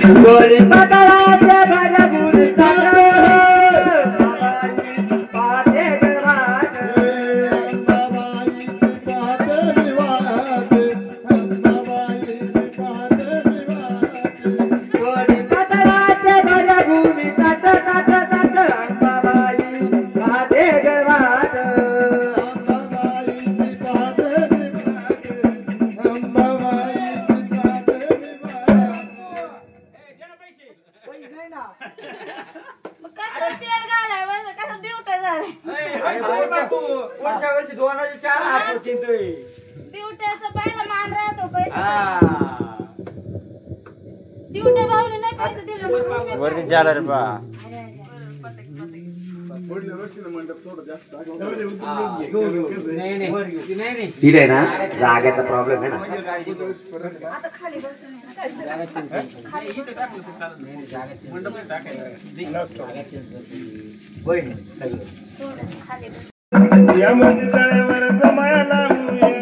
गोळी पातळाच्या भाज्या गुढी पाहते गवात गोळी पातळाच्या भाज्या गुढी ताट ताट ताट अंबाबाई पाहते गवात वर्षा वर्षी 2004 हात होती दिवट्याचा पहिला मान राहतो पैसे दिवट्या भाऊने नाही पैसे दिले वरती झाला रे बा ठीक आहे ना जागेचा प्रॉब्लेम आहे ना आता खाली बसून खाली या मंदिरावर माया लावूया